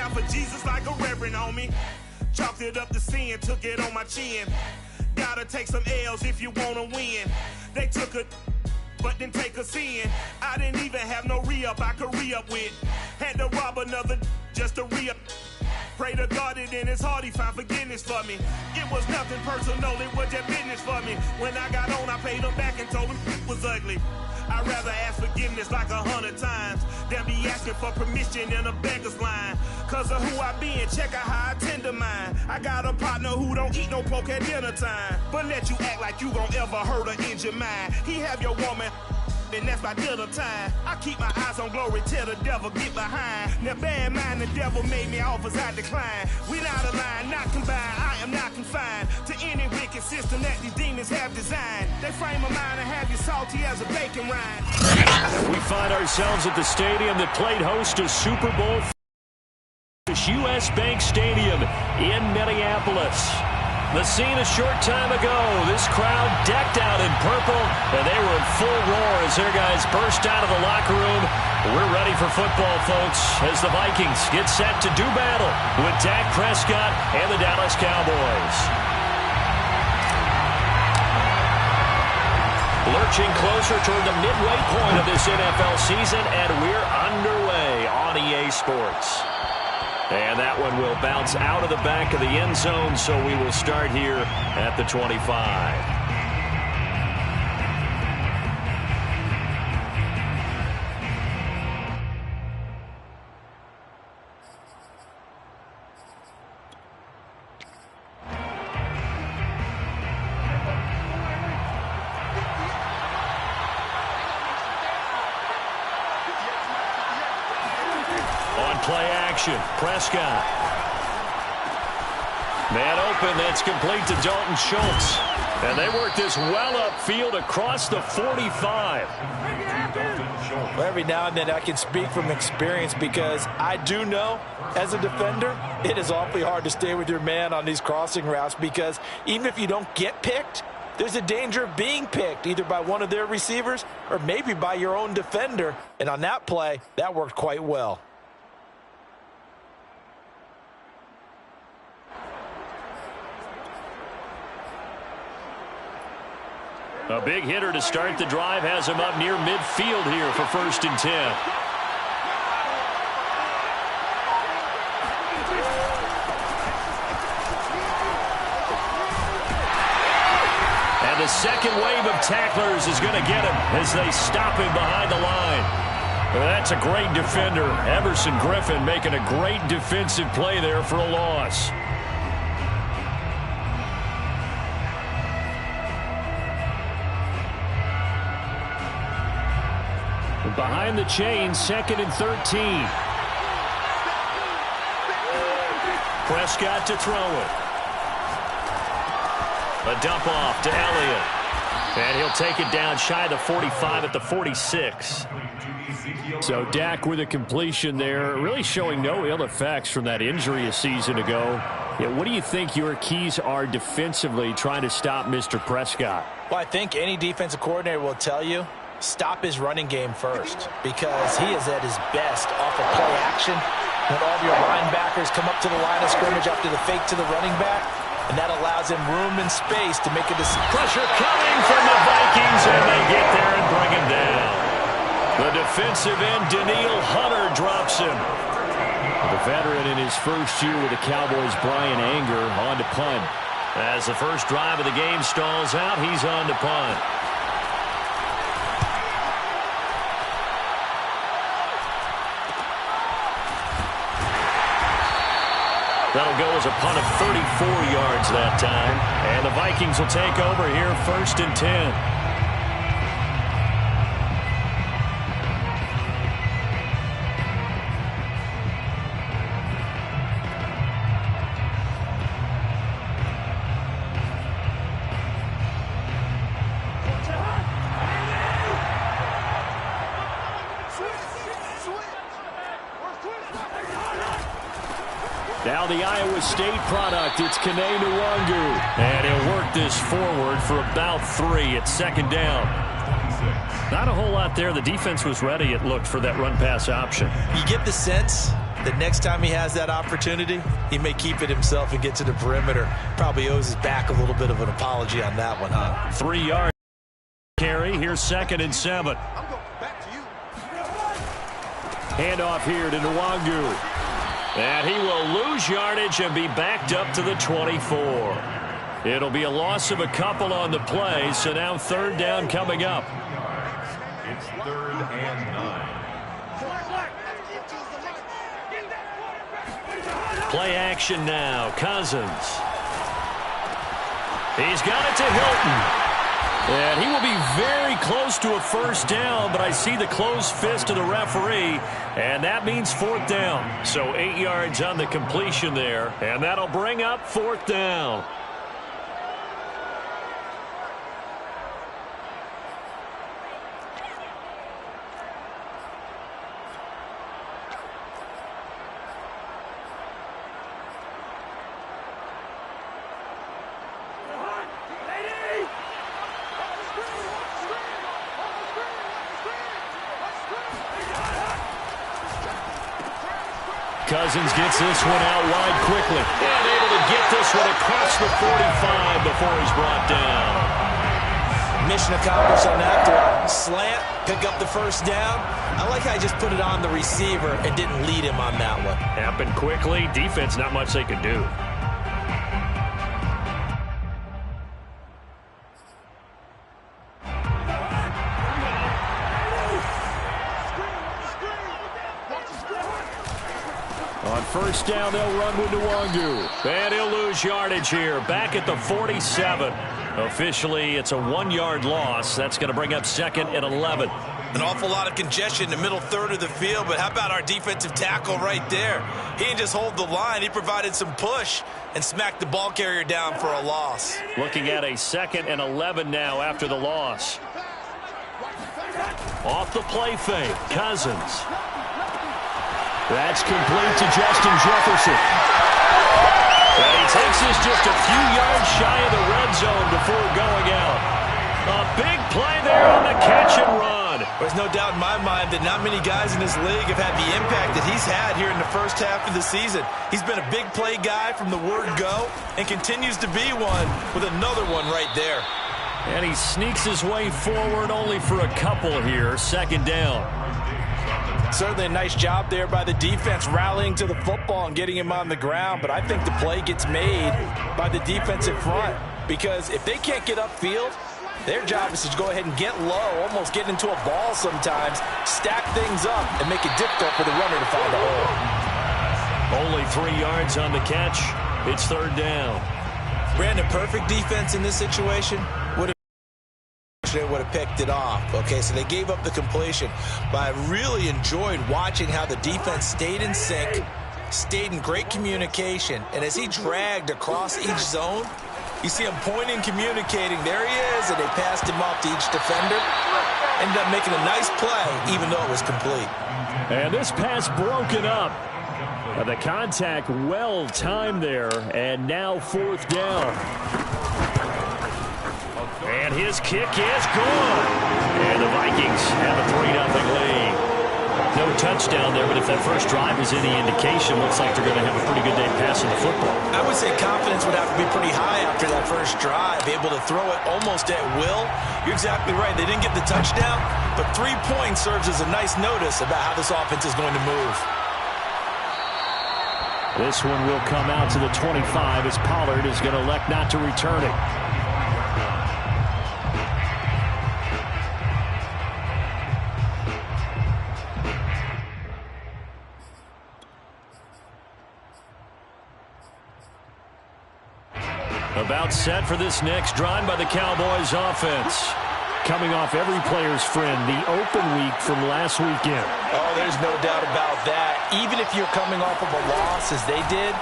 died for Jesus like a reverend on me. Chalked it up to sin, took it on my chin. Gotta take some L's if you wanna win. They took a but didn't take us in. I didn't even have no re-up I could re-up with. Had to rob another just to re-up. Pray to God that in his heart he found forgiveness for me. It was nothing personal, it was just business for me. When I got on, I paid him back and told him it was ugly. I'd rather ask forgiveness like 100 times than be asking for permission in a beggar's line. Cause of who I be and check out how I tend to mine. I got a partner who don't eat no pork at dinner time, but let you act like you gon' ever hurt or injure mine. He have your woman, and that's by dinner time. I keep my eyes on glory till the devil get behind. Now bear in mind the devil made me offers I decline. We not aligned, not combined, I am not confined to any wicked system that these demons have designed. They frame a mind and have you salty as a bacon rind. We find ourselves at the stadium that played host to Super Bowl US Bank Stadium in Minneapolis. The scene a short time ago, this crowd decked out in purple, and they were in full roar as their guys burst out of the locker room. We're ready for football, folks, as the Vikings get set to do battle with Dak Prescott and the Dallas Cowboys. Lurching closer toward the midway point of this NFL season, and we're underway on EA Sports. And that one will bounce out of the back of the end zone, so we will start here at the 25. Play action. Prescott. Man open. That's complete to Dalton Schultz. And they work this well upfield across the 45. Well, every now and then I can speak from experience because I do know as a defender it is awfully hard to stay with your man on these crossing routes because even if you don't get picked, there's a danger of being picked either by one of their receivers or maybe by your own defender. And on that play, that worked quite well. A big hitter to start the drive has him up near midfield here for 1st and 10. And the second wave of tacklers is going to get him as they stop him behind the line. Well, that's a great defender. Everson Griffin making a great defensive play there for a loss. Behind the chain, 2nd and 13. Prescott to throw it. A dump off to Elliott. And he'll take it down shy of the 45 at the 46. So Dak with a completion there, really showing no ill effects from that injury a season ago. Yeah, what do you think your keys are defensively trying to stop Mr. Prescott? Well, I think any defensive coordinator will tell you, stop his running game first because he is at his best off of play action when all of your linebackers come up to the line of scrimmage after the fake to the running back, and that allows him room and space to make a decision. Pressure coming from the Vikings, and they get there and bring him down. The defensive end, Danielle Hunter, drops him. The veteran in his first year with the Cowboys, Brian Anger, on to punt. As the first drive of the game stalls out, he's on to punt. That'll go as a punt of 34 yards that time. And the Vikings will take over here 1st and 10. Now the Iowa State product, it's Kene Nwangu. And he'll work this forward for about 3 at 2nd down. Not a whole lot there. The defense was ready, it looked, for that run-pass option. You get the sense the next time he has that opportunity, he may keep it himself and get to the perimeter. Probably owes his back a little bit of an apology on that one, huh? 3 yards carry. Here's 2nd and 7. Handoff here to Nwangu. And he will lose yardage and be backed up to the 24. It'll be a loss of a couple on the play, so now 3rd down coming up. It's 3rd and 9. Play action now. Cousins. He's got it to Hilton. And he will be very close to a 1st down, but I see the closed fist of the referee, and that means 4th down. So 8 yards on the completion there, and that'll bring up 4th down. Cousins gets this one out wide quickly. And able to get this one across the 45 before he's brought down. Mission accomplished on that throw. Slant, pick up the 1st down. I like how I just put it on the receiver and didn't lead him on that one. Happened quickly. Defense, not much they could do. On 1st down, they'll run with Nwangu. And he'll lose yardage here. Back at the 47. Officially, it's a 1-yard loss. That's going to bring up 2nd and 11. An awful lot of congestion in the middle 3rd of the field, but how about our defensive tackle right there? He didn't just hold the line. He provided some push and smacked the ball carrier down for a loss. Looking at a 2nd and 11 now after the loss. Off the play fake, Cousins. That's complete to Justin Jefferson. And he takes this just a few yards shy of the red zone before going out. A big play there on the catch and run. There's no doubt in my mind that not many guys in this league have had the impact that he's had here in the 1st half of the season. He's been a big play guy from the word go and continues to be one with another one right there. And he sneaks his way forward only for a couple here. 2nd down. Certainly a nice job there by the defense rallying to the football and getting him on the ground, but I think the play gets made by the defensive front because if they can't get upfield, their job is to go ahead and get low, almost get into a ball sometimes, stack things up, and make it difficult for the runner to find a hole. Only 3 yards on the catch. It's 3rd down. Brandon, perfect defense in this situation they would have picked it off. Okay, so they gave up the completion, but I really enjoyed watching how the defense stayed in sync, stayed in great communication, and as he dragged across each zone, you see him pointing, communicating. There he is, and they passed him off to each defender. Ended up making a nice play, even though it was complete. And this pass broken up. The contact well timed there, and now 4th down. And his kick is good. And the Vikings have a 3-0 lead. No touchdown there, but if that first drive is any indication, looks like they're going to have a pretty good day passing the football. I would say confidence would have to be pretty high after that first drive, able to throw it almost at will. You're exactly right. They didn't get the touchdown, but 3 points serves as a nice notice about how this offense is going to move. This one will come out to the 25 as Pollard is going to elect not to return it. About set for this next drive by the Cowboys offense. Coming off every player's friend, the open week from last weekend. Oh, there's no doubt about that. Even if you're coming off of a loss as they did,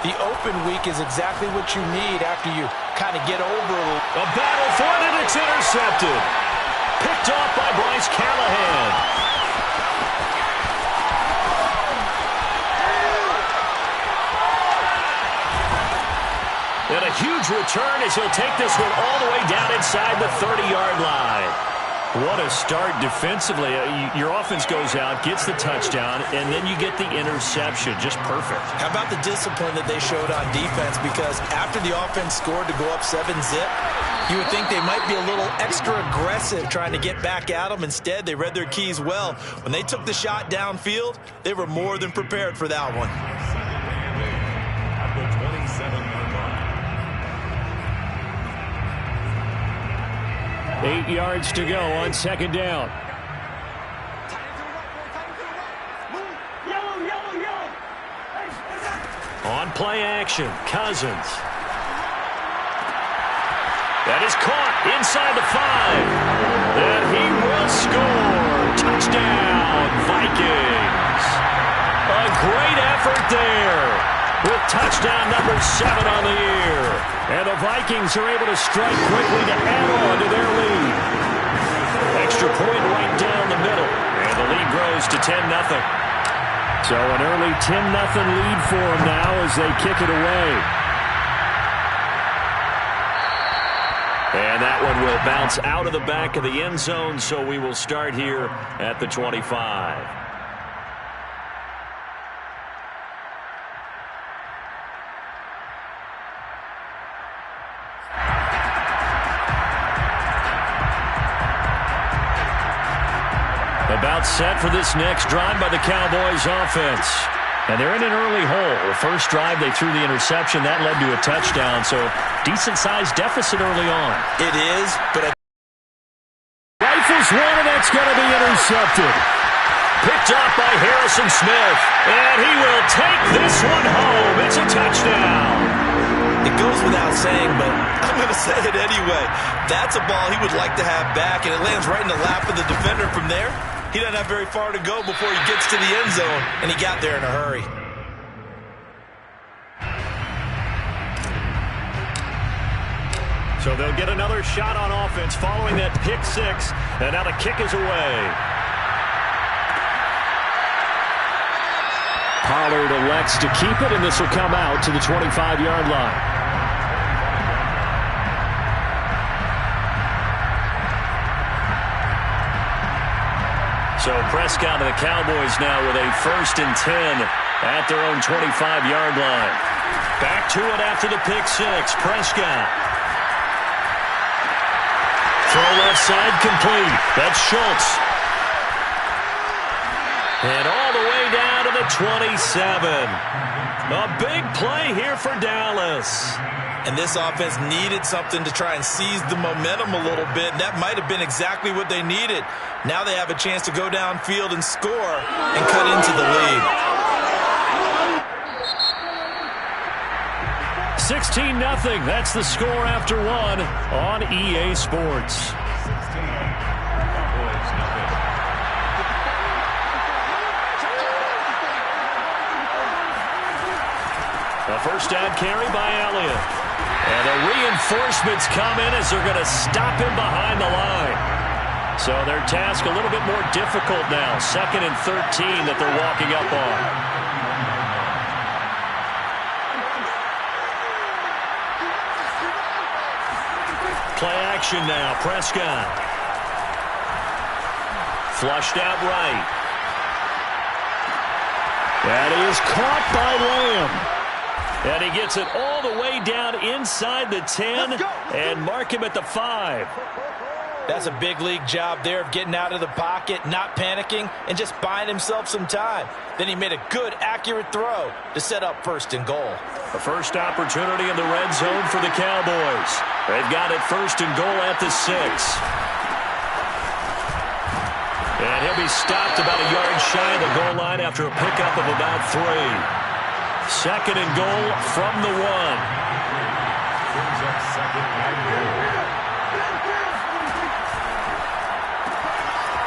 the open week is exactly what you need after you kind of get over a battle for it, and it's intercepted. Picked off by Bryce Callahan. And a huge return as he'll take this one all the way down inside the 30-yard line. What a start defensively. Your offense goes out, gets the touchdown, and then you get the interception. Just perfect. How about the discipline that they showed on defense? Because after the offense scored to go up 7-zip, you would think they might be a little extra aggressive trying to get back at them. Instead, they read their keys well. When they took the shot downfield, they were more than prepared for that one. At the 27-yard line. 8 yards to go on second down. On play action, Cousins. That is caught inside the 5. And he will score. Touchdown, Vikings. A great effort there with touchdown number 7 on the year. And the Vikings are able to strike quickly to add on to their lead. Extra point right down the middle. And the lead grows to 10-0. So an early 10-0 lead for them now as they kick it away. And that one will bounce out of the back of the end zone, so we will start here at the 25. About set for this next drive by the Cowboys offense. And they're in an early hole. The first drive, they threw the interception. That led to a touchdown, so decent-sized deficit early on. It is, but rifles one, and that's going to be intercepted. Picked up by Harrison Smith, and he will take this one home. It's a touchdown. It goes without saying, but I'm going to say it anyway. That's a ball he would like to have back, and it lands right in the lap of the defender from there. He doesn't have very far to go before he gets to the end zone, and he got there in a hurry. So they'll get another shot on offense following that pick 6, and now the kick is away. Pollard elects to keep it, and this will come out to the 25-yard line. So Prescott and the Cowboys now with a 1st and 10 at their own 25-yard line. Back to it after the pick 6. Prescott. Throw left side complete. That's Schultz. And all the way down to the 27. A big play here for Dallas. And this offense needed something to try and seize the momentum a little bit. That might have been exactly what they needed. Now they have a chance to go downfield and score and cut into the lead. 16-0. That's the score after 1 on EA Sports. A first down carry by Elliott. And the reinforcements come in as they're going to stop him behind the line. So their task a little bit more difficult now. 2nd and 13 that they're walking up on. Play action now. Prescott. Flushed out right. That is caught by Lamb. And he gets it all the way down inside the 10 and mark him at the 5. That's a big league job there of getting out of the pocket, not panicking, and just buying himself some time. Then he made a good, accurate throw to set up 1st and goal. The first opportunity in the red zone for the Cowboys. They've got it 1st and goal at the 6. And he'll be stopped about a yard shy of the goal line after a pickup of about 3. 2nd and goal from the 1.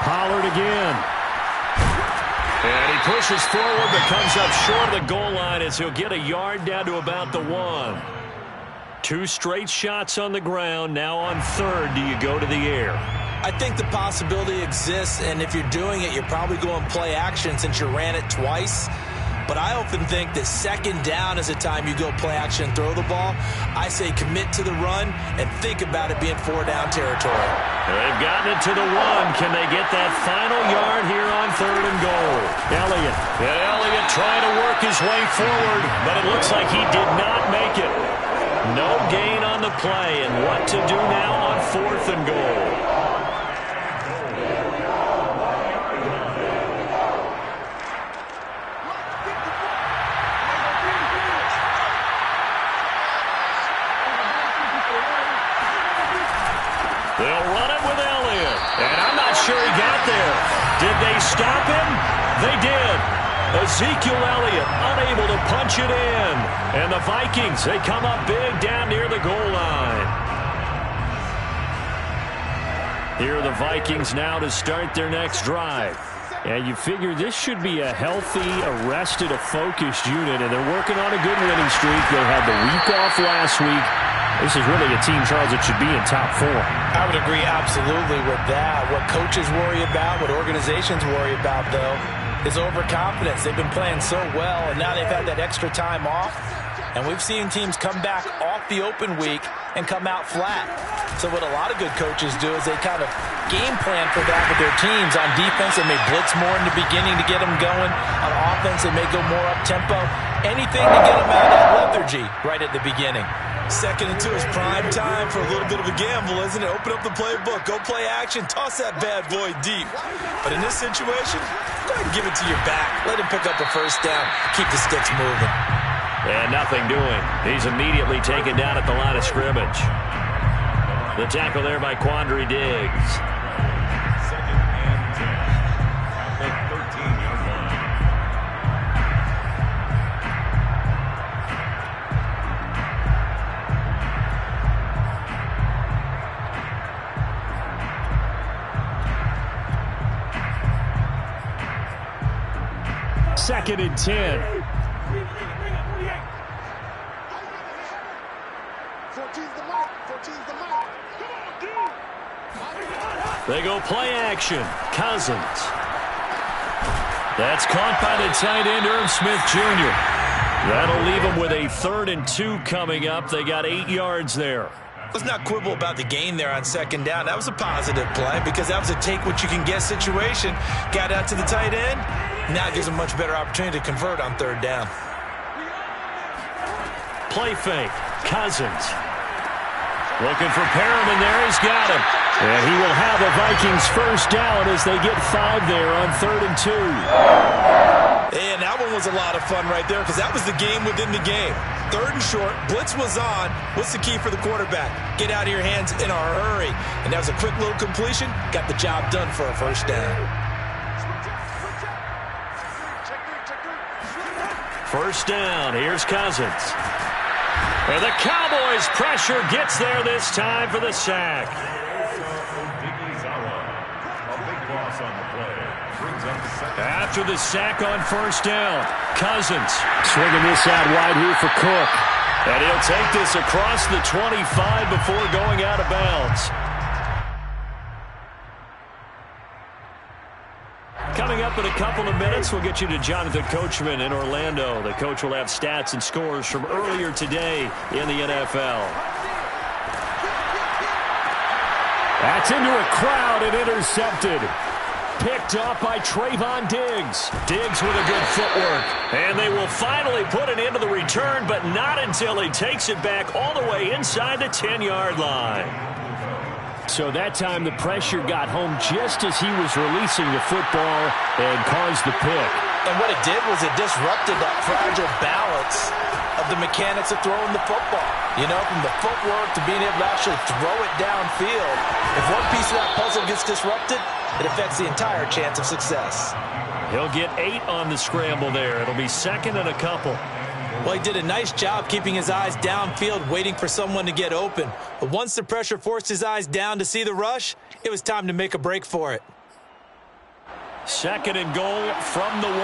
Pollard again. And he pushes forward but comes up short of the goal line as he'll get a yard down to about the 1. 2 straight shots on the ground. Now on 3rd, do you go to the air? I think the possibility exists, and if you're doing it, you're probably going play action since you ran it twice. but I often think that second down is a time you go play action and throw the ball. I say commit to the run and think about it being 4-down territory. They've gotten it to the 1. Can they get that final yard here on 3rd and goal? Elliott. And Elliott trying to work his way forward, but it looks like he did not make it. No gain on the play, and what to do now on 4th and goal? They'll run it with Elliott, and I'm not sure he got there. Did they stop him? They did. Ezekiel Elliott unable to punch it in. And the Vikings, they come up big down near the goal line. Here are the Vikings now to start their next drive. And you figure this should be a healthy, arrested, a focused unit, and they're working on a good winning streak. They had the week off last week. This is really a team, Charles, that should be in top 4. I would agree absolutely with that. What coaches worry about, what organizations worry about, though, is overconfidence. They've been playing so well, and now they've had that extra time off. And we've seen teams come back off the open week and come out flat. So what a lot of good coaches do is they kind of game plan for that with their teams. On defense, they may blitz more in the beginning to get them going. On offense, they may go more up-tempo. Anything to get them out of that lethargy right at the beginning. 2nd and 2 is prime time for a little bit of a gamble, isn't it? Open up the playbook, go play action, toss that bad boy deep. But in this situation, go ahead and give it to your back. Let him pick up a 1st down, keep the sticks moving. And nothing doing. He's immediately taken down at the line of scrimmage. The tackle there by Quandre Diggs. 2nd and 10. At the 13-yard line. Second and 10. 14's the mark. 14's the mark. They go play action. Cousins. That's caught by the tight end, Irv Smith Jr. That'll leave them with a 3rd and 2 coming up. They got 8 yards there. Let's not quibble about the gain there on 2nd down. That was a positive play because that was a take-what-you-can-get situation. Got out to the tight end. Now it gives them much better opportunity to convert on 3rd down. Play fake. Cousins. Looking for Perriman there. He's got him. And he will have a Vikings 1st down as they get 5 there on 3rd and 2. And that one was a lot of fun right there because that was the game within the game. 3rd and short. Blitz was on. What's the key for the quarterback? Get out of your hands in a hurry. And that was a quick little completion. Got the job done for a 1st down. 1st down. Here's Cousins. And the Cowboys' pressure gets there this time for the sack. After the sack on 1st down, Cousins swinging this out wide here for Cook. And he'll take this across the 25 before going out of bounds. Coming up in a couple of minutes, we'll get you to Jonathan Coachman in Orlando. The coach will have stats and scores from earlier today in the NFL. That's into a crowd and intercepted. Picked off by Trayvon Diggs. Diggs with a good footwork. And they will finally put an end to the return, but not until he takes it back all the way inside the 10-yard line. So that time the pressure got home just as he was releasing the football and caused the pick. And what it did was it disrupted that fragile balance of the mechanics of throwing the football. You know, from the footwork to being able to actually throw it downfield. If one piece of that puzzle gets disrupted, it affects the entire chance of success. He'll get 8 on the scramble there. It'll be 2nd and a couple. Well, he did a nice job keeping his eyes downfield, waiting for someone to get open. But once the pressure forced his eyes down to see the rush, it was time to make a break for it. 2nd and goal from the 1.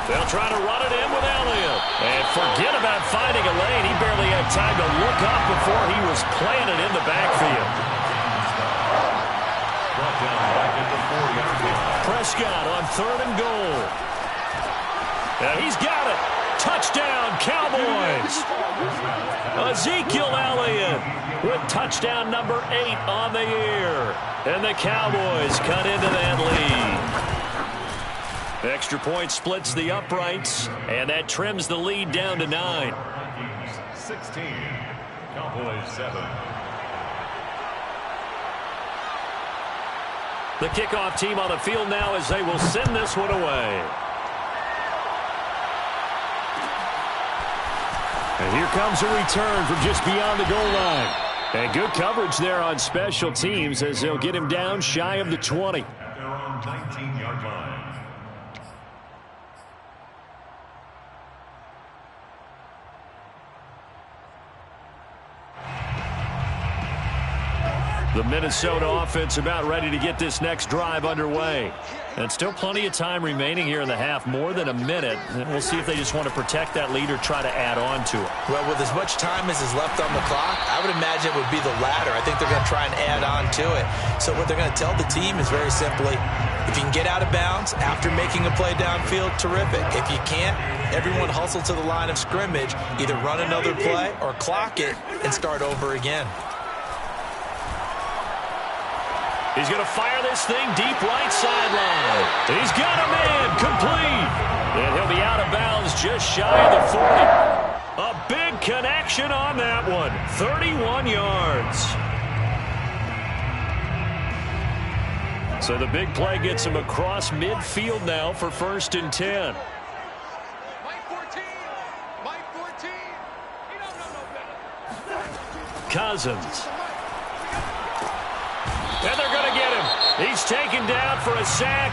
They'll try to run it in with Elliott. And forget about finding a lane. He barely had time to look up before he was planted in the backfield. brought down back at the 40-yard line. Prescott on 3rd and goal. And he's got it. Touchdown, Cowboys. Ezekiel Elliott with touchdown number 8 on the year. And the Cowboys cut into that lead. Extra point splits the uprights, and that trims the lead down to 9. 16, Cowboys 7. The kickoff team on the field now as they will send this one away. And here comes a return from just beyond the goal line. And good coverage there on special teams as they'll get him down shy of the 20. At their own 19-yard line. The Minnesota offense about ready to get this next drive underway. And still plenty of time remaining here in the half, more than a minute. And we'll see if they just want to protect that lead or try to add on to it. Well, with as much time as is left on the clock, I would imagine it would be the latter. I think they're going to try and add on to it. So what they're going to tell the team is very simply, if you can get out of bounds after making a play downfield, terrific. If you can't, everyone hustle to the line of scrimmage, either run another play or clock it and start over again. He's going to fire this thing deep right sideline. He's got a man complete. And he'll be out of bounds just shy of the 40. A big connection on that one. 31 yards. So the big play gets him across midfield now for 1st and 10. Mike 14. Mike 14. You don't know no better. Cousins. And they're going to get him. He's taken down for a sack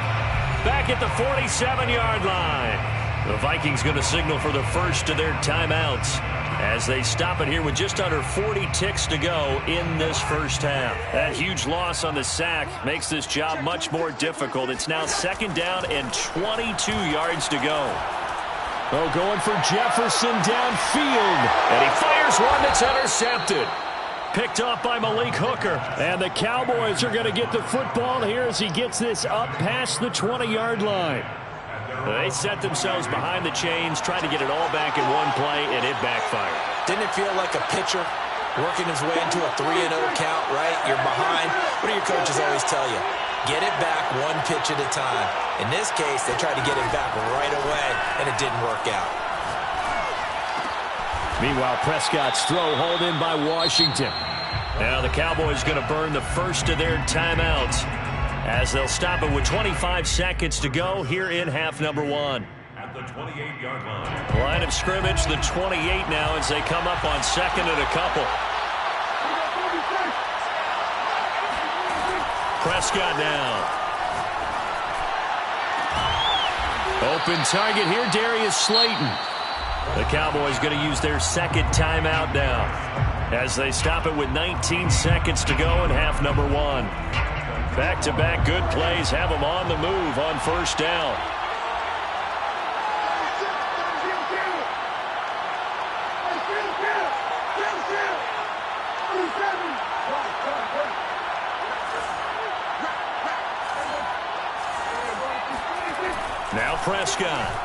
back at the 47-yard line. The Vikings going to signal for the first of their timeouts as they stop it here with just under 40 ticks to go in this first half. That huge loss on the sack makes this job much more difficult. It's now 2nd down and 22 yards to go. Oh, going for Jefferson downfield. And he fires one that's intercepted. Picked off by Malik Hooker. And the Cowboys are going to get the football here as he gets this up past the 20-yard line. They set themselves behind the chains, tried to get it all back in one play, and it backfired. Didn't it feel like a pitcher working his way into a 3-0 count, right? You're behind. What do your coaches always tell you? Get it back one pitch at a time. In this case, they tried to get it back right away, and it didn't work out. Meanwhile, Prescott's throw hauled in by Washington. Now the Cowboys going to burn the first of their timeouts as they'll stop it with 25 seconds to go here in half number 1. At the 28-yard line. Line of scrimmage, the 28 now as they come up on 2nd and a couple. Prescott now. Open target here, Darius Slayton. The Cowboys going to use their 2nd timeout now as they stop it with 19 seconds to go in half number 1. Back-to-back good plays have them on the move on 1st down. Now Prescott.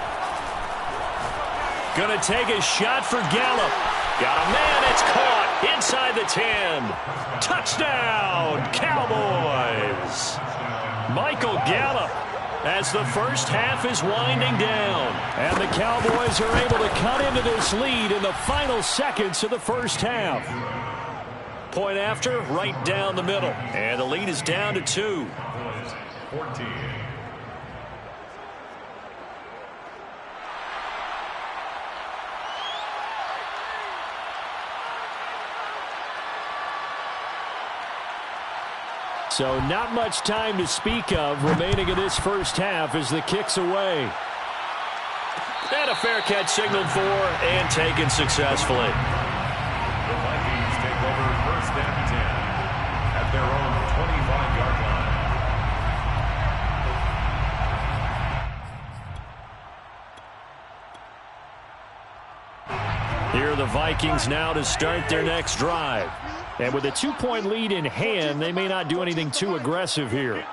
Going to take a shot for Gallup. Got a man, it's caught inside the 10. Touchdown, Cowboys. Michael Gallup as the first half is winding down. And the Cowboys are able to cut into this lead in the final seconds of the first half. Point after, right down the middle. And the lead is down to 2. 14. So not much time to speak of remaining in this first half as the kick's away. And a fair catch signaled for and taken successfully. The Vikings take over 1st and 10 at their own 25-yard line. Here are the Vikings now to start their next drive. And with a 2-point lead in hand, they may not do anything too aggressive here.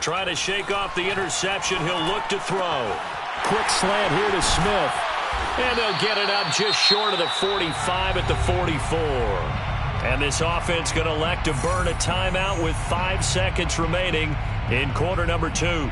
Trying to shake off the interception. He'll look to throw. Quick slant here to Smith. And they'll get it up just short of the 45 at the 44. And this offense going to elect to burn a timeout with 5 seconds remaining in quarter number 2.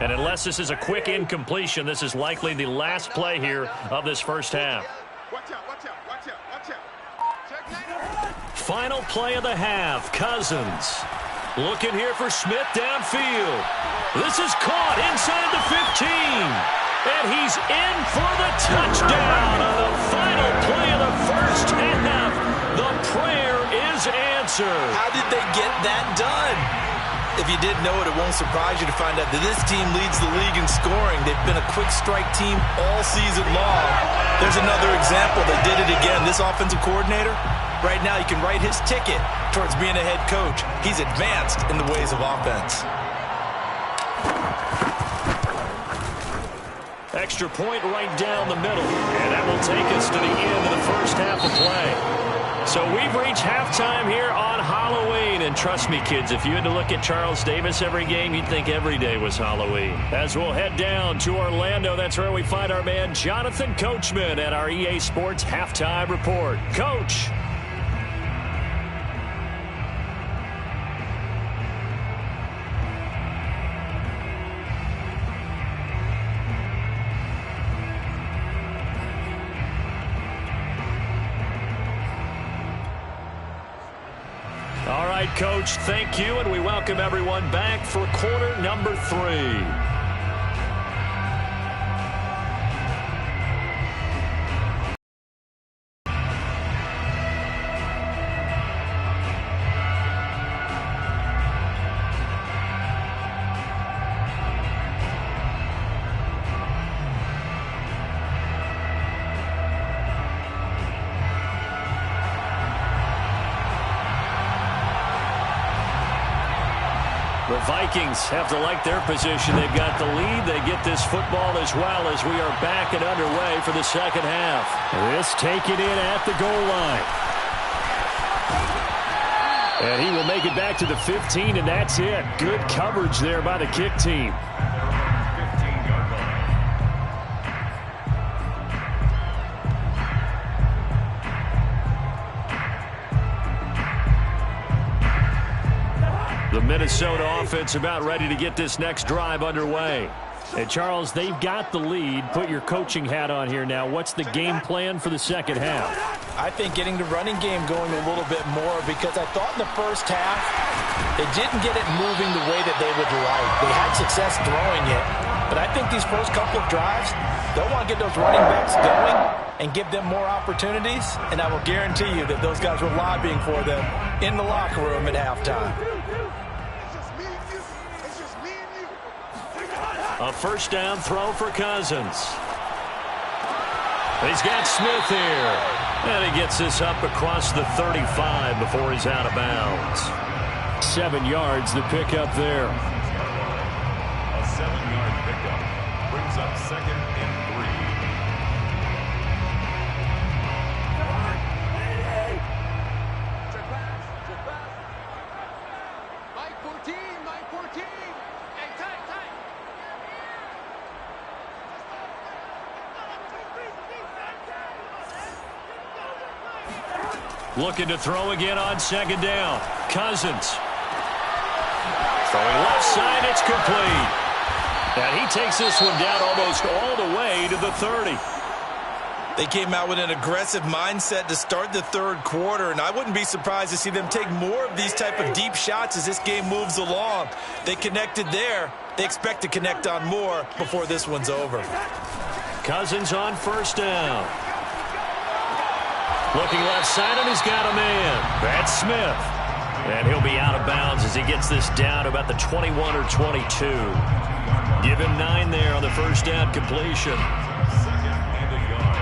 And unless this is a quick incompletion, this is likely the last play here of this first half. Watch out, watch out, watch out, watch out. Final play of the half. Cousins looking here for Smith downfield. This is caught inside the 15. And he's in for the touchdown on the final play of the first half. The prayer is answered. How did they get that done? If you didn't know it, it won't surprise you to find out that this team leads the league in scoring. They've been a quick strike team all season long. There's another example. They did it again. This offensive coordinator, right now, he can write his ticket towards being a head coach. He's advanced in the ways of offense. Extra point right down the middle. And that will take us to the end of the first half of play. So we've reached halftime here on Halloween. And trust me, kids, if you had to look at Charles Davis every game, you'd think every day was Halloween. As we'll head down to Orlando, that's where we find our man Jonathan Coachman at our EA Sports Halftime Report. Coach. All right, Coach, thank you, and we welcome everyone back for quarter number 3. The Vikings have to like their position. They've got the lead. They get this football as well as we are back and underway for the second half. This taken in at the goal line. And he will make it back to the 15, and that's it. Good coverage there by the kick team. The Minnesota offense about ready to get this next drive underway. And, Charles, they've got the lead. Put your coaching hat on here now. What's the game plan for the second half? I think getting the running game going a little bit more, because I thought in the first half they didn't get it moving the way that they would like. They had success throwing it, but I think these first couple of drives, they'll want to get those running backs going and give them more opportunities, and I will guarantee you that those guys were lobbying for them in the locker room at halftime. A first down throw for Cousins. He's got Smith here. And he gets this up across the 35 before he's out of bounds. 7 yards, the pickup there. A 7-yard pickup brings up 2nd and 3. Mike 14, Mike 14. Hey, tight. Looking to throw again on second down. Cousins. Throwing left side, it's complete. And he takes this one down almost all the way to the 30. They came out with an aggressive mindset to start the third quarter, and I wouldn't be surprised to see them take more of these type of deep shots as this game moves along. They connected there. They expect to connect on more before this one's over. Cousins on first down. Looking left side, and he's got a man. That's Smith. And he'll be out of bounds as he gets this down about the 21 or 22. Give him 9 there on the first down completion. Second and a yard.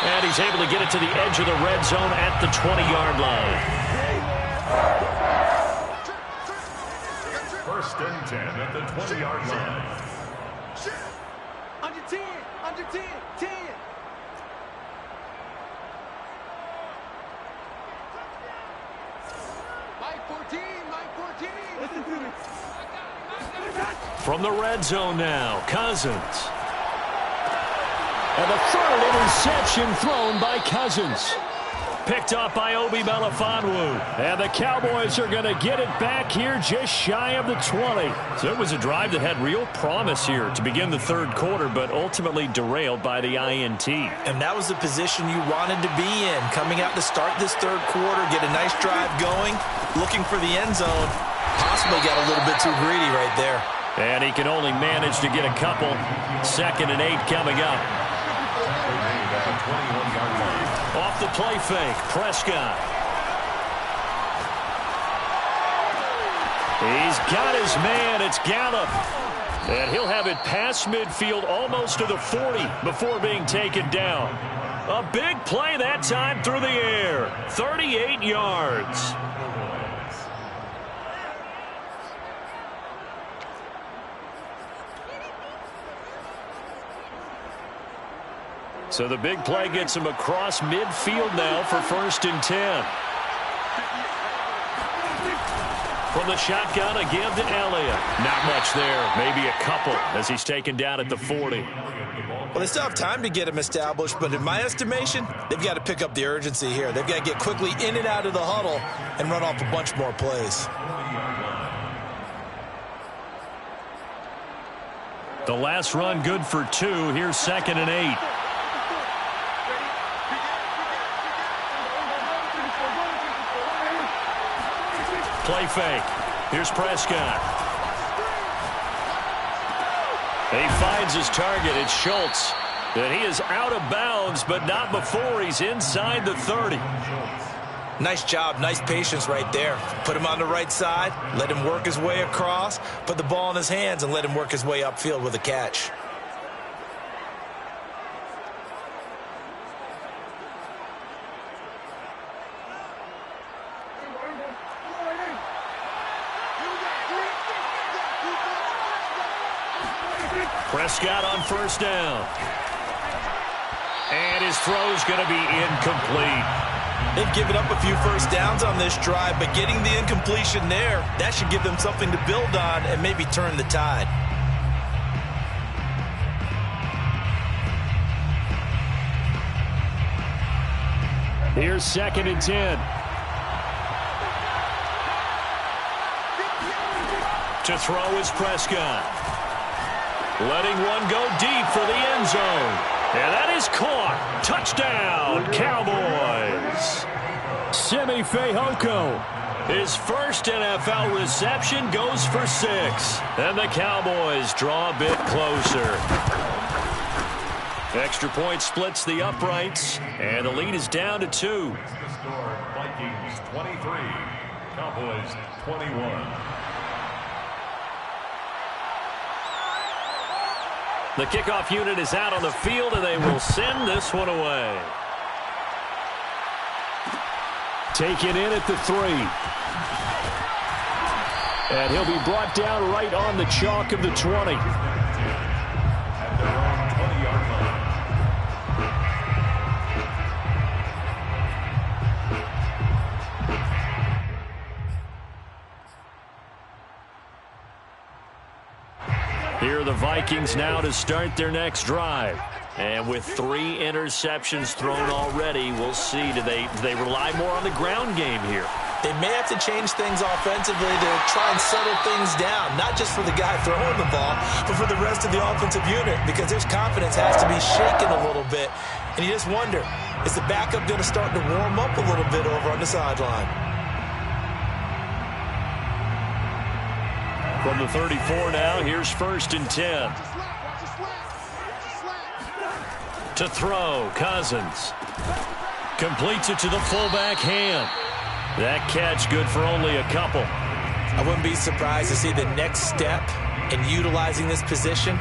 And he's able to get it to the edge of the red zone at the 20-yard line. First and 10 at the 20-yard line. Under 10, under 10, 10. Mike 14, Mike 14. Listen to me. From the red zone now, Cousins. And the third interception thrown by Cousins. Picked off by Obi Melifonwu. And the Cowboys are going to get it back here just shy of the 20. So it was a drive that had real promise here to begin the third quarter, but ultimately derailed by the INT. And that was the position you wanted to be in. Coming out to start this third quarter, get a nice drive going, looking for the end zone. Possibly got a little bit too greedy right there. And he can only manage to get a couple. 2nd and 8 coming up. Off the play fake, Prescott. He's got his man, it's Gallup. And he'll have it past midfield almost to the 40 before being taken down. A big play that time through the air. 38 yards. So the big play gets him across midfield now for 1st and 10. From the shotgun, a give to Elliott. Not much there, maybe a couple as he's taken down at the 40. Well, they still have time to get him established, but in my estimation, they've got to pick up the urgency here. They've got to get quickly in and out of the huddle and run off a bunch more plays. The last run good for 2. Here's 2nd and 8. Play fake. Here's Prescott. He finds his target. It's Schultz. And he is out of bounds, but not before he's inside the 30. Nice job. Nice patience right there. Put him on the right side. Let him work his way across. Put the ball in his hands and let him work his way upfield with a catch. Prescott on 1st down. And his throw's going to be incomplete. They've given up a few first downs on this drive, but getting the incompletion there, that should give them something to build on and maybe turn the tide. Here's 2nd and 10. To throw is Prescott. Letting one go deep for the end zone. And that is caught. Touchdown, Cowboys. Simi Fehoko. His first NFL reception goes for 6. And the Cowboys draw a bit closer. Extra point splits the uprights. And the lead is down to 2. The score, Vikings 23, Cowboys 21. The kickoff unit is out on the field, and they will send this one away. Taken in at the 3. And he'll be brought down right on the chalk of the 20. At their own 20-yard line. Here are the Vikings now to start their next drive. And with 3 interceptions thrown already, we'll see. Do they rely more on the ground game here? They may have to change things offensively to try and settle things down, not just for the guy throwing the ball, but for the rest of the offensive unit, because their confidence has to be shaken a little bit. And you just wonder, is the backup going to start to warm up a little bit over on the sideline? From the 34 now, here's 1st and 10. To throw, Cousins. Completes it to the fullback hand. That catch good for only a couple. I wouldn't be surprised to see the next step in utilizing this position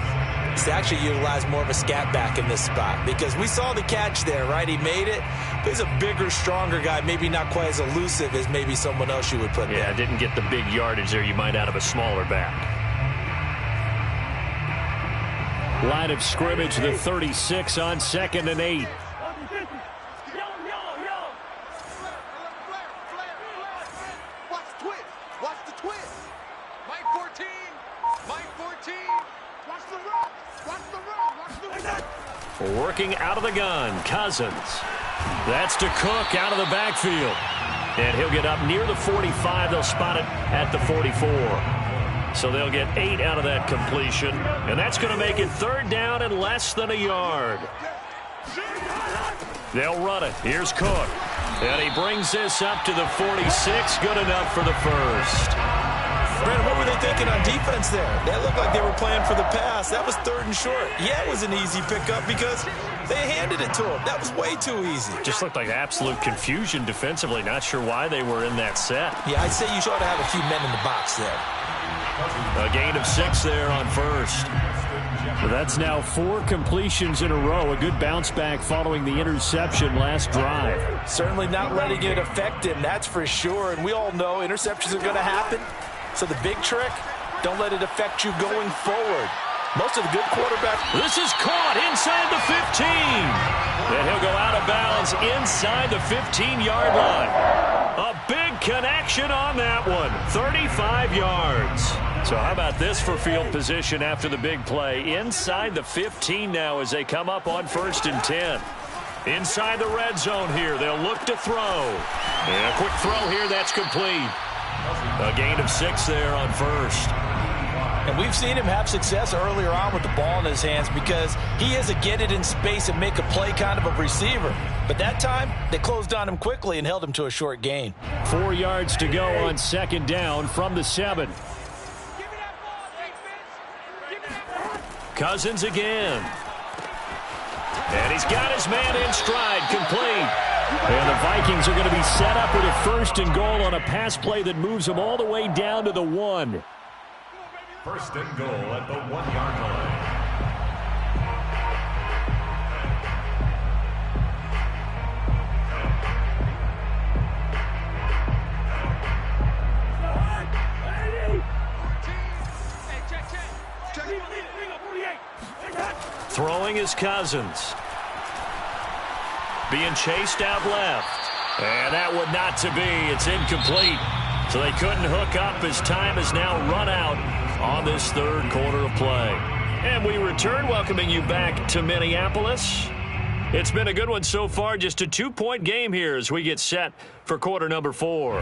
is to actually utilize more of a scat back in this spot, because we saw the catch there, right? He made it, but he's a bigger, stronger guy, maybe not quite as elusive as maybe someone else you would put there. Yeah, didn't get the big yardage there you might out of a smaller back. Line of scrimmage, the 36 on 2nd and 8. Working out of the gun, Cousins. That's to Cook out of the backfield. And he'll get up near the 45. They'll spot it at the 44. So they'll get 8 out of that completion. And that's going to make it 3rd down and less than a yard. They'll run it. Here's Cook. And he brings this up to the 46. Good enough for the first. Brandon, what were they thinking on defense there? That looked like they were playing for the pass. That was 3rd and short. Yeah, it was an easy pickup because they handed it to him. That was way too easy. Just looked like absolute confusion defensively. Not sure why they were in that set. Yeah, I'd say you ought to have a few men in the box there. A gain of 6 there on 1st. Well, that's now 4 completions in a row. A good bounce back following the interception last drive. Certainly not letting it affect him, that's for sure. And we all know interceptions are going to happen. So the big trick, don't let it affect you going forward. Most of the good quarterbacks. This is caught inside the 15. And he'll go out of bounds inside the 15-yard line. A big connection on that one. 35 yards. So how about this for field position after the big play? Inside the 15 now as they come up on 1st and 10. Inside the red zone here. They'll look to throw. And a quick throw here. That's complete. A gain of 6 there on 1st. And we've seen him have success earlier on with the ball in his hands because he is a get it in space and make a play kind of a receiver. But that time, they closed on him quickly and held him to a short gain. 4 yards to go on 2nd down from the 7. Cousins again. And he's got his man in stride, complete. And the Vikings are going to be set up with a 1st and goal on a pass play that moves them all the way down to the 1. 1st and goal at the 1-yard line. Throwing is Cousins. Being chased out left. And that would not to be. It's incomplete. So they couldn't hook up as time has now run out on this 3rd quarter of play. And we return, welcoming you back to Minneapolis. It's been a good one so far. Just a 2-point game here as we get set for quarter number 4.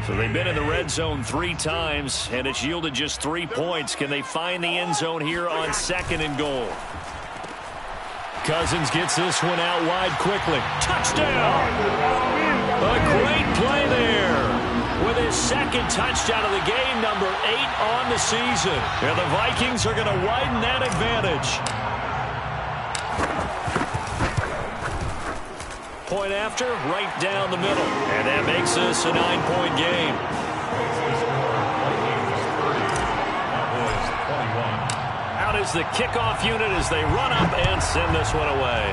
So they've been in the red zone 3 times, and it's yielded just 3 points. Can they find the end zone here on 2nd and goal? Cousins gets this one out wide quickly. Touchdown! A great play there with his 2nd touchdown of the game, number 8 on the season. And the Vikings are going to widen that advantage. Point after, right down the middle. And that makes this a 9-point game. Out is the kickoff unit as they run up and send this one away.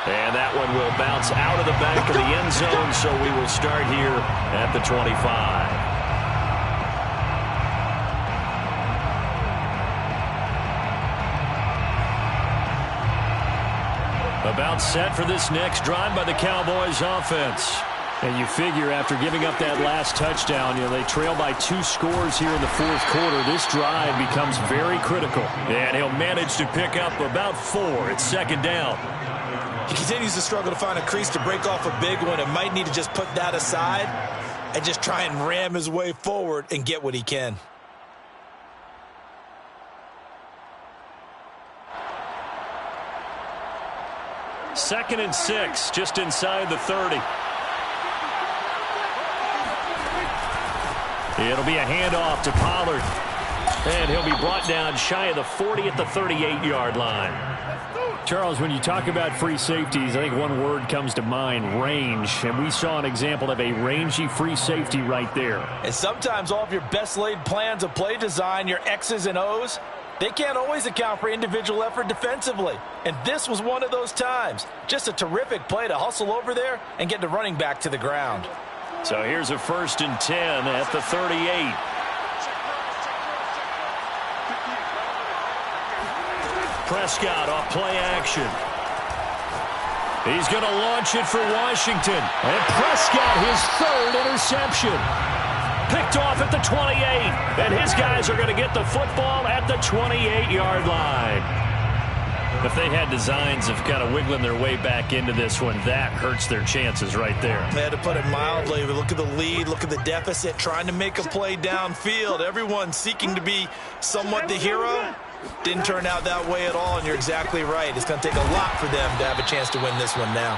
And that one will bounce out of the back of the end zone, so we will start here at the 25. About set for this next drive by the Cowboys offense. And you figure after giving up that last touchdown, they trail by 2 scores here in the 4th quarter. This drive becomes very critical. And he'll manage to pick up about 4. It's 2nd down. He continues to struggle to find a crease to break off a big one and might need to just put that aside and just try and ram his way forward and get what he can. Second and 6, just inside the 30. It'll be a handoff to Pollard. And he'll be brought down shy of the 40 at the 38-yard line. Charles, when you talk about free safeties, I think one word comes to mind, range. And we saw an example of a rangy free safety right there. And sometimes all of your best laid plans of play design, your X's and O's, they can't always account for individual effort defensively. And this was one of those times. Just a terrific play to hustle over there and get the running back to the ground. So here's a 1st and 10 at the 38. Prescott off play action. He's going to launch it for Washington. And Prescott, his 3rd interception. Picked off at the 28. And his guys are going to get the football at the 28-yard line. If they had designs of kind of wiggling their way back into this one, that hurts their chances right there. They had to put it mildly. Look at the lead, look at the deficit, trying to make a play downfield. Everyone seeking to be somewhat the hero. Didn't turn out that way at all, and you're exactly right. It's going to take a lot for them to have a chance to win this one now.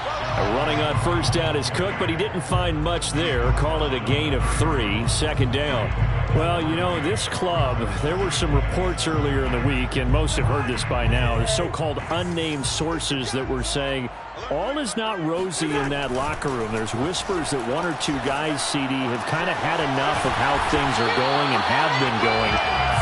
Running on 1st down is Cook, but he didn't find much there. Call it a gain of 3, 2nd down. Well, you know, this club, there were some reports earlier in the week, and most have heard this by now, the so-called unnamed sources that were saying all is not rosy in that locker room. There's whispers that 1 or 2 guys, CD, have kind of had enough of how things are going and have been going.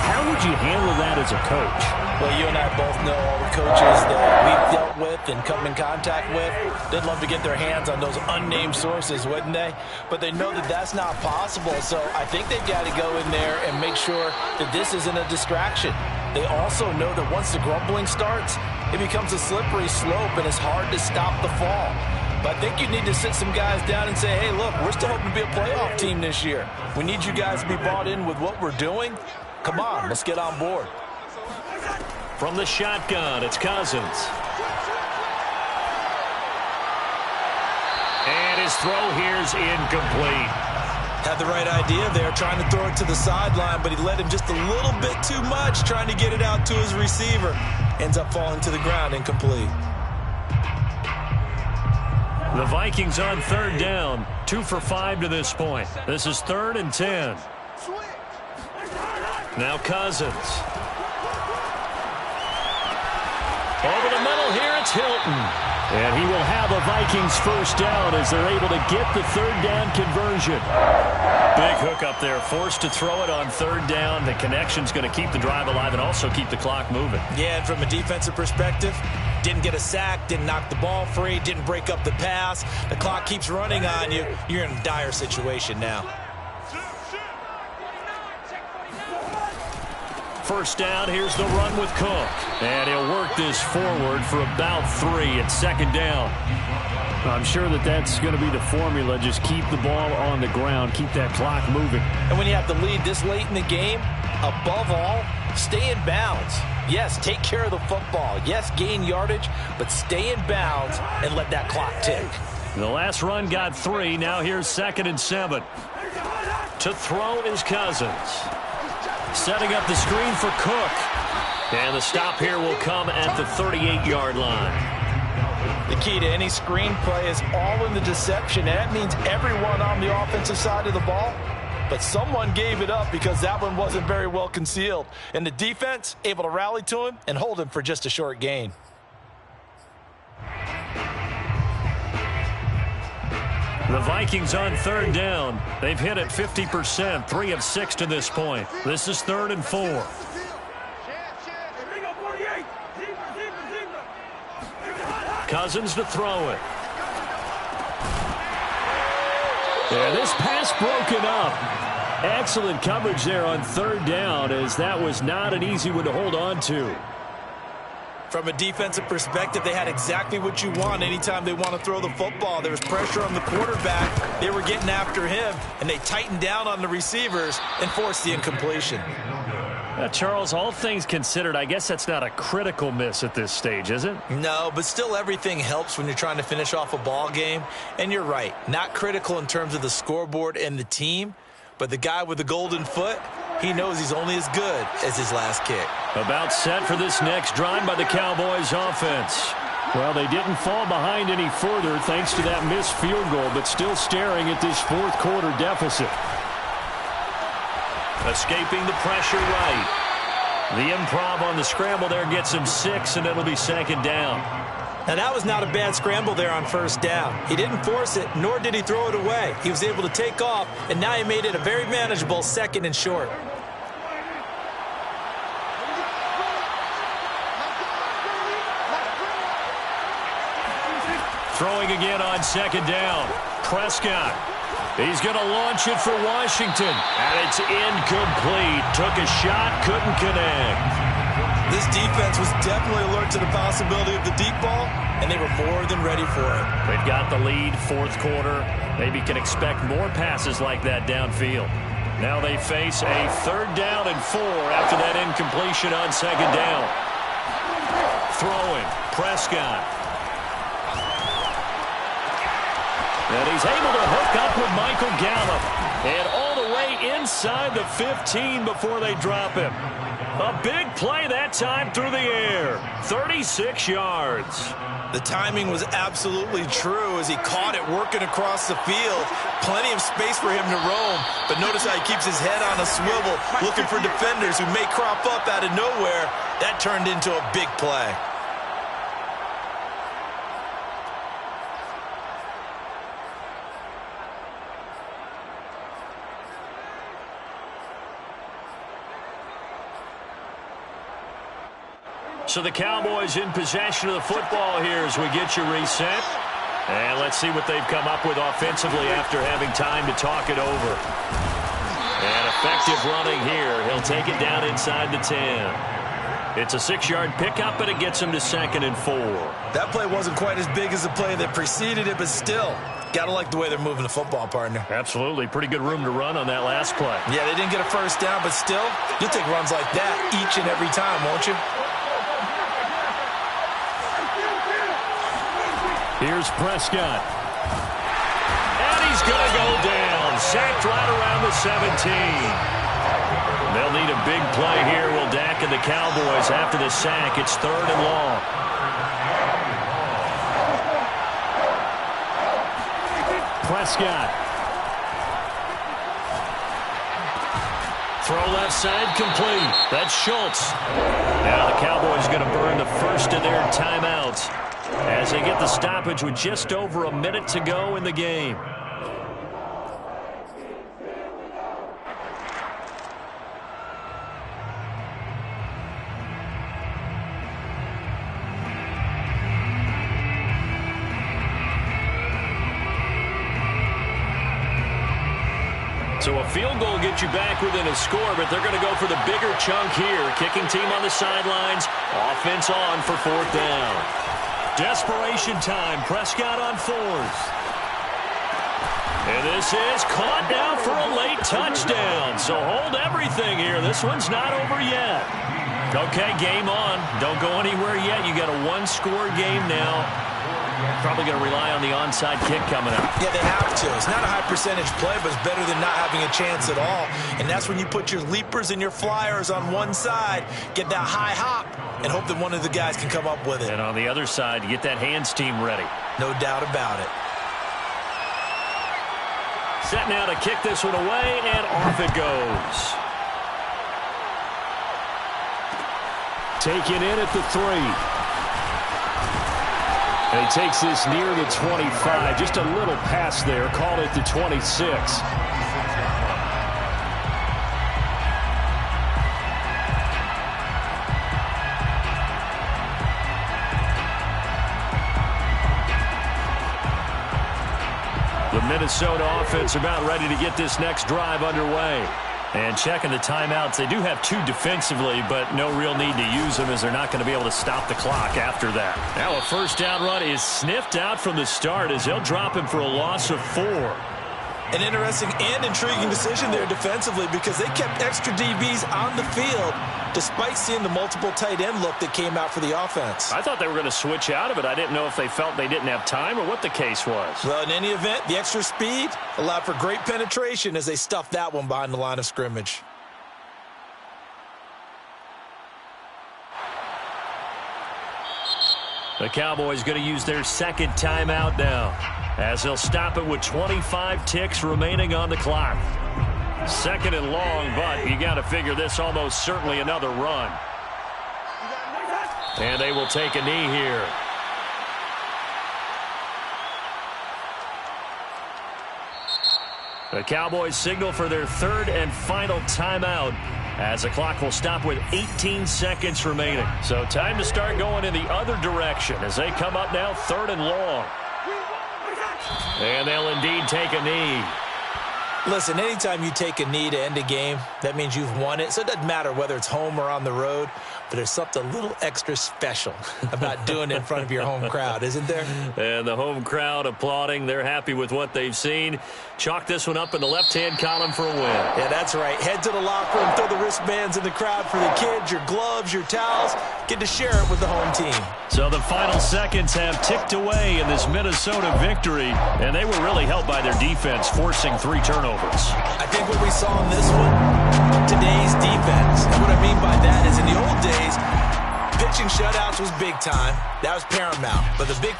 How would you handle that as a coach? Well, you and I both know all the coaches that we've dealt with and come in contact with. They'd love to get their hands on those unnamed sources, wouldn't they? But they know that that's not possible, so I think they've got to go in there and make sure that this isn't a distraction. They also know that once the grumbling starts, it becomes a slippery slope, and it's hard to stop the fall. But I think you need to sit some guys down and say, hey, look, we're still hoping to be a playoff team this year. We need you guys to be bought in with what we're doing. Come on, let's get on board. From the shotgun, it's Cousins. And his throw here's incomplete. Had the right idea there, trying to throw it to the sideline, but he led him just a little bit too much, trying to get it out to his receiver. Ends up falling to the ground, incomplete. The Vikings on 3rd down, 2 for 5 to this point. This is 3rd and 10. Now Cousins. Over the middle here, it's Hilton. And he will have a Vikings 1st down as they're able to get the 3rd down conversion. Big hook up there, forced to throw it on 3rd down. The connection's going to keep the drive alive and also keep the clock moving. Yeah, and from a defensive perspective, didn't get a sack, didn't knock the ball free, didn't break up the pass. The clock keeps running on you. You're in a dire situation now. 1st down, here's the run with Cook. And he'll work this forward for about 3 at 2nd down. I'm sure that that's going to be the formula. Just keep the ball on the ground, keep that clock moving. And when you have the lead this late in the game, above all, stay in bounds. Yes, take care of the football. Yes, gain yardage, but stay in bounds and let that clock tick. The last run got 3. Now here's 2nd and 7. To throw is Cousins. Setting up the screen for Cook. And the stop here will come at the 38-yard line. The key to any screen play is all in the deception. And that means everyone on the offensive side of the ball. But someone gave it up because that one wasn't very well concealed. And the defense able to rally to him and hold him for just a short gain. The Vikings on 3rd down. They've hit it 50%, 3 of 6 to this point. This is 3rd and 4. Cousins to throw it. And this pass broken up. Excellent coverage there on 3rd down, as that was not an easy one to hold on to. From a defensive perspective, they had exactly what you want anytime they want to throw the football. There was pressure on the quarterback. They were getting after him, and they tightened down on the receivers and forced the incompletion. Charles, all things considered, I guess that's not a critical miss at this stage, is it? No, but still everything helps when you're trying to finish off a ball game. And you're right, not critical in terms of the scoreboard and the team, but the guy with the golden foot, he knows he's only as good as his last kick. About set for this next drive by the Cowboys offense. Well, they didn't fall behind any further thanks to that missed field goal, but still staring at this 4th quarter deficit. Escaping the pressure right. The improv on the scramble there gets him 6, and it'll be second down. Now, that was not a bad scramble there on first down. He didn't force it, nor did he throw it away. He was able to take off, and now he made it a very manageable 2nd and short. Throwing again on 2nd down. Prescott. He's going to launch it for Washington. And it's incomplete. Took a shot, couldn't connect. This defense was definitely alert to the possibility of the deep ball, and they were more than ready for it. They've got the lead, 4th quarter. Maybe can expect more passes like that downfield. Now they face a 3rd down and 4 after that incompletion on 2nd down. Throwing. Prescott. And he's able to hook up with Michael Gallup. And all the way inside the 15 before they drop him. A big play that time through the air. 36 yards. The timing was absolutely true as he caught it working across the field. Plenty of space for him to roam. But notice how he keeps his head on a swivel, looking for defenders who may crop up out of nowhere. That turned into a big play. So the Cowboys in possession of the football here as we get you reset. And let's see what they've come up with offensively after having time to talk it over. And effective running here. He'll take it down inside the 10. It's a 6-yard pickup, but it gets him to 2nd and 4. That play wasn't quite as big as the play that preceded it, but still, got to like the way they're moving the football, partner. Absolutely. Pretty good room to run on that last play. Yeah, they didn't get a first down, but still, you'll take runs like that each and every time, won't you? Here's Prescott. And he's going to go down. Sacked right around the 17. They'll need a big play here, will Dak and the Cowboys after the sack. It's 3rd and long. Prescott. Throw left side complete. That's Schultz. Now the Cowboys are going to burn the first of their timeouts as they get the stoppage with just over a minute to go in the game. So a field goal gets you back within a score, but they're going to go for the bigger chunk here. Kicking team on the sidelines. Offense on for 4th down. Desperation time. Prescott on 4th. And this is caught down for a late touchdown. So hold everything here. This one's not over yet. Okay, game on. Don't go anywhere yet. You got a 1-score game now. Probably going to rely on the onside kick coming up. Yeah, they have to. It's not a high percentage play, but it's better than not having a chance at all. And that's when you put your leapers and your flyers on one side, get that high hop, and hope that one of the guys can come up with it. And on the other side, you get that hands team ready. No doubt about it. Set now to kick this one away, and off it goes. Taken in at the 3. And he takes this near the 25. Just a little pass there. Call it the 26. The Minnesota offense about ready to get this next drive underway. And checking the timeouts, they do have 2 defensively, but no real need to use them as they're not going to be able to stop the clock after that. Now a first down run is sniffed out from the start as they'll drop him for a loss of 4. An interesting and intriguing decision there defensively because they kept extra DBs on the field despite seeing the multiple tight end look that came out for the offense. I thought they were going to switch out of it. I didn't know if they felt they didn't have time or what the case was. Well, in any event, the extra speed allowed for great penetration as they stuffed that one behind the line of scrimmage. The Cowboys going to use their 2nd timeout now as they'll stop it with 25 ticks remaining on the clock. 2nd and long, but you got to figure this almost certainly another run. And they will take a knee here. The Cowboys signal for their 3rd and final timeout as the clock will stop with 18 seconds remaining. So time to start going in the other direction as they come up now 3rd and long. And they'll indeed take a knee. Listen, anytime you take a knee to end a game, that means you've won it. So it doesn't matter whether it's home or on the road, but there's something a little extra special about doing it in front of your home crowd, isn't there? And the home crowd applauding. They're happy with what they've seen. Chalk this one up in the left-hand column for a win. Yeah, that's right. Head to the locker room, throw the wristbands in the crowd for the kids, your gloves, your towels. Get to share it with the home team. So the final seconds have ticked away in this Minnesota victory, and they were really helped by their defense, forcing 3 turnovers. I think what we saw in this one, today's defense. And what I mean by that is in the old days, pitching shutouts was big time. That was paramount. But the big